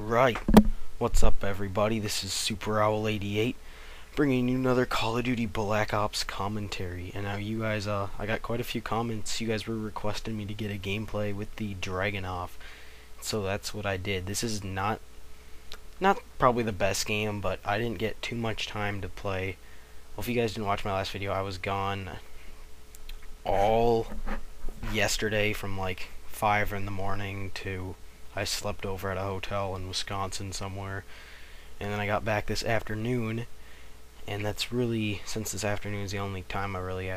Alright, what's up everybody? This is Super Owl 88 bringing you another Call of Duty Black Ops commentary. And now you guys, I got quite a few comments. You guys were requesting me to get a gameplay with the Dragunov, so that's what I did. This is not probably the best game, but I didn't get too much time to play. Well, if you guys didn't watch my last video, I was gone all yesterday from like 5 in the morning to I slept over at a hotel in Wisconsin somewhere, and then I got back this afternoon, and that's really, since this afternoon is the only time I really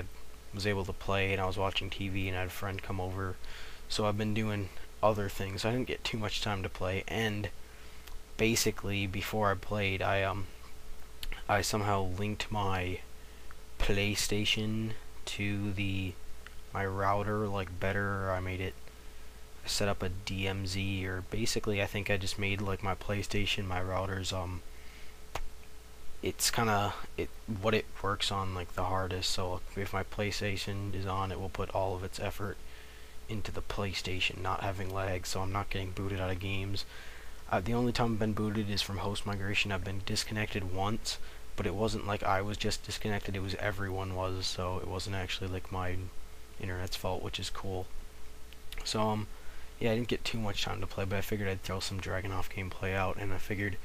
was able to play, and I was watching TV and I had a friend come over, so I've been doing other things. I didn't get too much time to play, and basically before I played, I somehow linked my PlayStation to my router like better, or I set up a DMZ, or basically I think I just made like my PlayStation, my routers, it's kinda what it works on like the hardest. So if my PlayStation is on, it will put all of its effort into the PlayStation not having lag, so I'm not getting booted out of games. The only time I've been booted is from host migration. I've been disconnected once, but it wasn't like I was just disconnected, it was everyone was, so it wasn't actually like my internet's fault, which is cool. So yeah, I didn't get too much time to play, but I figured I'd throw some Dragunov gameplay out, and I figured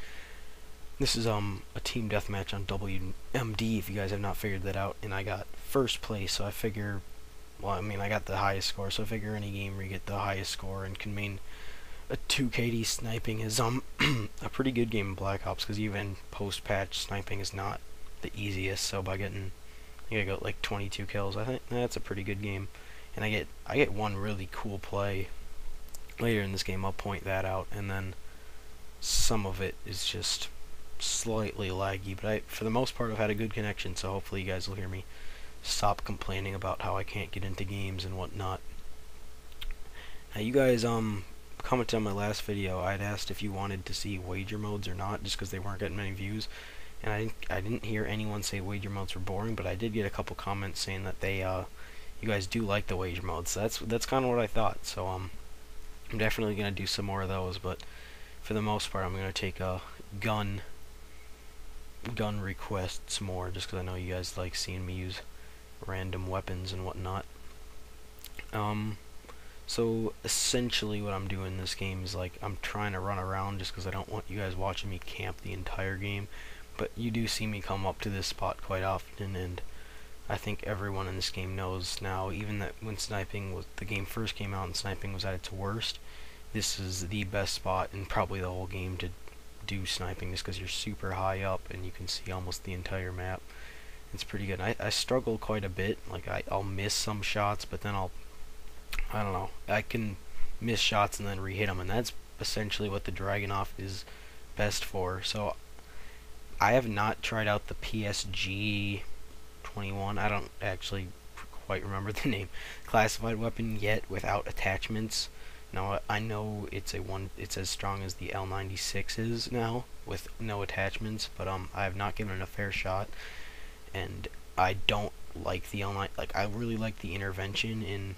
this is a team deathmatch on WMD, if you guys have not figured that out, and I got first place, so I figure, well, I mean, I got the highest score, so I figure any game where you get the highest score and can mean a 2KD sniping is a pretty good game in Black Ops, because even post-patch sniping is not the easiest, so by getting, I think I got like 22 kills, I think that's a pretty good game, and I get one really cool play later in this game. I'll point that out, and then some of it is just slightly laggy, but for the most part I've had a good connection, so hopefully you guys will hear me stop complaining about how I can't get into games and whatnot. Now you guys commented on my last video. I'd asked if you wanted to see wager modes or not, just because they weren't getting many views, and I didn't hear anyone say wager modes were boring, but I did get a couple comments saying that they you guys do like the wager modes, so that's kind of what I thought. So I'm definitely gonna do some more of those, but for the most part I'm gonna take gun requests more, just because I know you guys like seeing me use random weapons and whatnot. So essentially what I'm doing in this game is like I'm trying to run around, just because I don't want you guys watching me camp the entire game, but you do see me come up to this spot quite often, and I think everyone in this game knows now, even that when the game first came out and sniping was at its worst, this is the best spot in probably the whole game to do sniping, just because you're super high up and you can see almost the entire map. It's pretty good. I struggle quite a bit, like I'll miss some shots, but then I don't know, I can miss shots and then re-hit them, and that's essentially what the Dragunov is best for. So I have not tried out the PSG 21, I don't actually quite remember the name, classified weapon yet without attachments. Now I know it's as strong as the L96 is now with no attachments, but I have not given it a fair shot, and I don't like the L9. Like, I really like the intervention in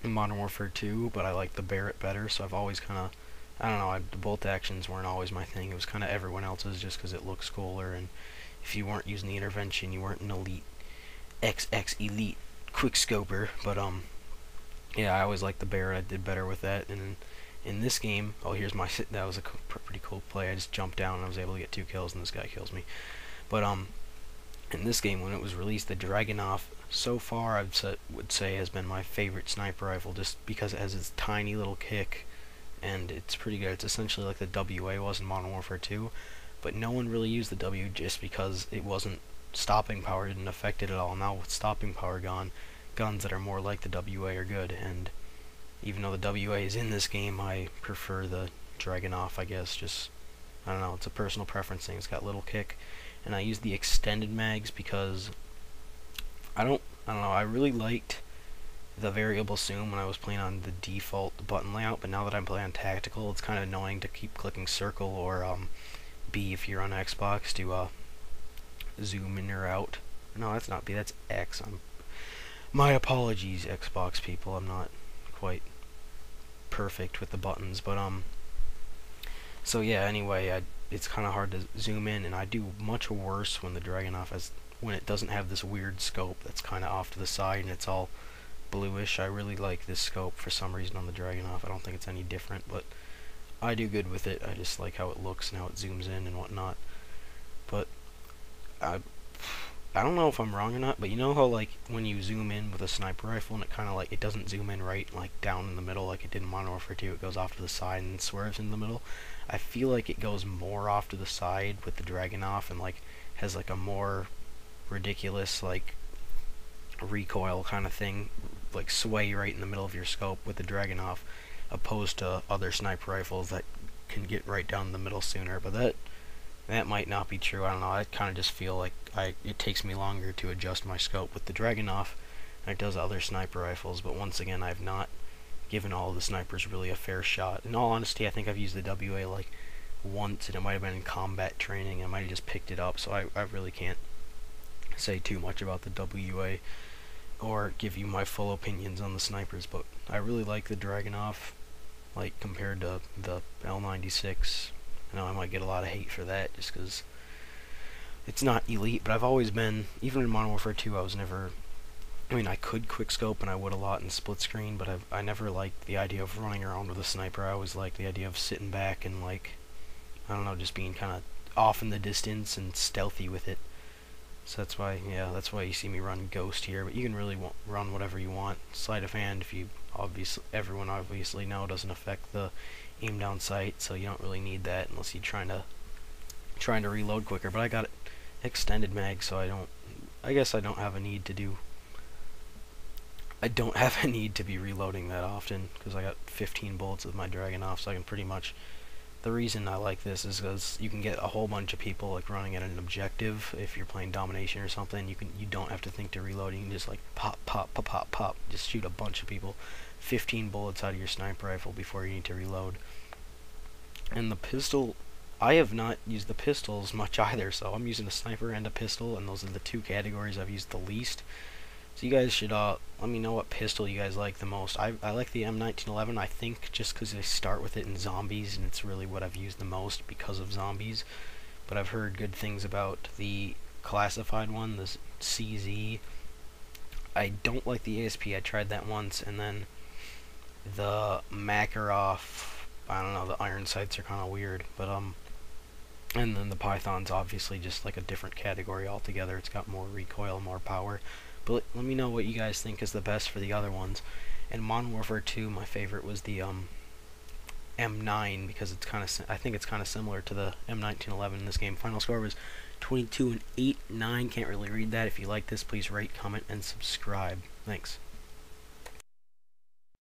Modern Warfare 2, but I like the Barrett better. So I've always kind of, I don't know, the bolt actions weren't always my thing. It was kind of everyone else's, just because it looks cooler, and if you weren't using the intervention, you weren't an elite XX elite quickscoper. But yeah, I always liked the Barrett. I did better with that. And in this game, that was a pretty cool play. I just jumped down and I was able to get 2 kills, and this guy kills me. But in this game, when it was released, the Dragunov so far I would say has been my favorite sniper rifle, just because it has its tiny little kick, and it's pretty good. It's essentially like the WA was in Modern Warfare 2, but no one really used the W just because it wasn't stopping power, didn't affect it at all. Now with stopping power gone, guns that are more like the WA are good, and even though the WA is in this game, I prefer the Dragunov, I guess. Just, I don't know, it's a personal preference thing. It's got little kick, and I use the extended mags because I don't know, I really liked the variable zoom when I was playing on the default button layout, but now that I'm playing on tactical, it's kind of annoying to keep clicking circle or B if you're on Xbox to zoom in or out. No, that's not B, that's X. My apologies, Xbox people. I'm not quite perfect with the buttons, but So yeah, anyway, it's kind of hard to zoom in, and I do much worse when the Dragunov has when it doesn't have this weird scope that's kind of off to the side and it's all bluish. I really like this scope for some reason on the Dragunov. I don't think it's any different, but I do good with it. I just like how it looks and how it zooms in and whatnot. But I I don't know if I'm wrong or not, but you know how like when you zoom in with a sniper rifle and it kind of like it doesn't zoom in right like down in the middle like it did in Modern Warfare 2, it goes off to the side and swerves in the middle. I feel like it goes more off to the side with the Dragunov and like has like a more ridiculous like recoil kind of thing, like sway right in the middle of your scope with the Dragunov, opposed to other sniper rifles that can get right down the middle sooner. But that might not be true. I don't know. I kind of just feel like it takes me longer to adjust my scope with the Dragunov than it does other sniper rifles. But once again, I've not given all the snipers really a fair shot. In all honesty, I think I've used the WA like once, and it might have been in combat training. I might have just picked it up, so I really can't say too much about the WA or give you my full opinions on the snipers. But I really like the Dragunov, like compared to the L96. I know I might get a lot of hate for that just because it's not elite, but I've always been, even in Modern Warfare 2, I was never, I mean, I could quickscope and I would a lot in split screen, but I never liked the idea of running around with a sniper. I always liked the idea of sitting back and, like, I don't know, just being kind of off in the distance and stealthy with it. So that's why, yeah, that's why you see me run Ghost here, but you can really run whatever you want. Sleight of hand, if you obviously, everyone obviously know, doesn't affect the aim down sight, so you don't really need that unless you're trying to reload quicker. But I got extended mag, so I guess I don't have a need to do. I don't have a need to be reloading that often because I got 15 bullets with my Dragunov, so I can pretty much. The reason I like this is because you can get a whole bunch of people like running at an objective. If you're playing domination or something, you don't have to think to reload. You can just like pop, pop, pop, pop, pop, just shoot a bunch of people. 15 bullets out of your sniper rifle before you need to reload. And the pistol, I have not used the pistols much either, so I'm using a sniper and a pistol, and those are the two categories I've used the least. So you guys should let me know what pistol you guys like the most. I like the M1911, I think, just because I start with it in zombies, and it's really what I've used the most because of zombies. But I've heard good things about the classified one, the CZ. I don't like the ASP, I tried that once, and then the Makarov, I don't know, the iron sights are kind of weird, but and then the Python's obviously just like a different category altogether. It's got more recoil, more power. But let me know what you guys think is the best for the other ones. In Modern Warfare 2, my favorite was the M9 because it's kind of, I think it's kind of similar to the M1911 in this game. Final score was 22 and 8, 9. Can't really read that. If you like this, please rate, comment, and subscribe. Thanks.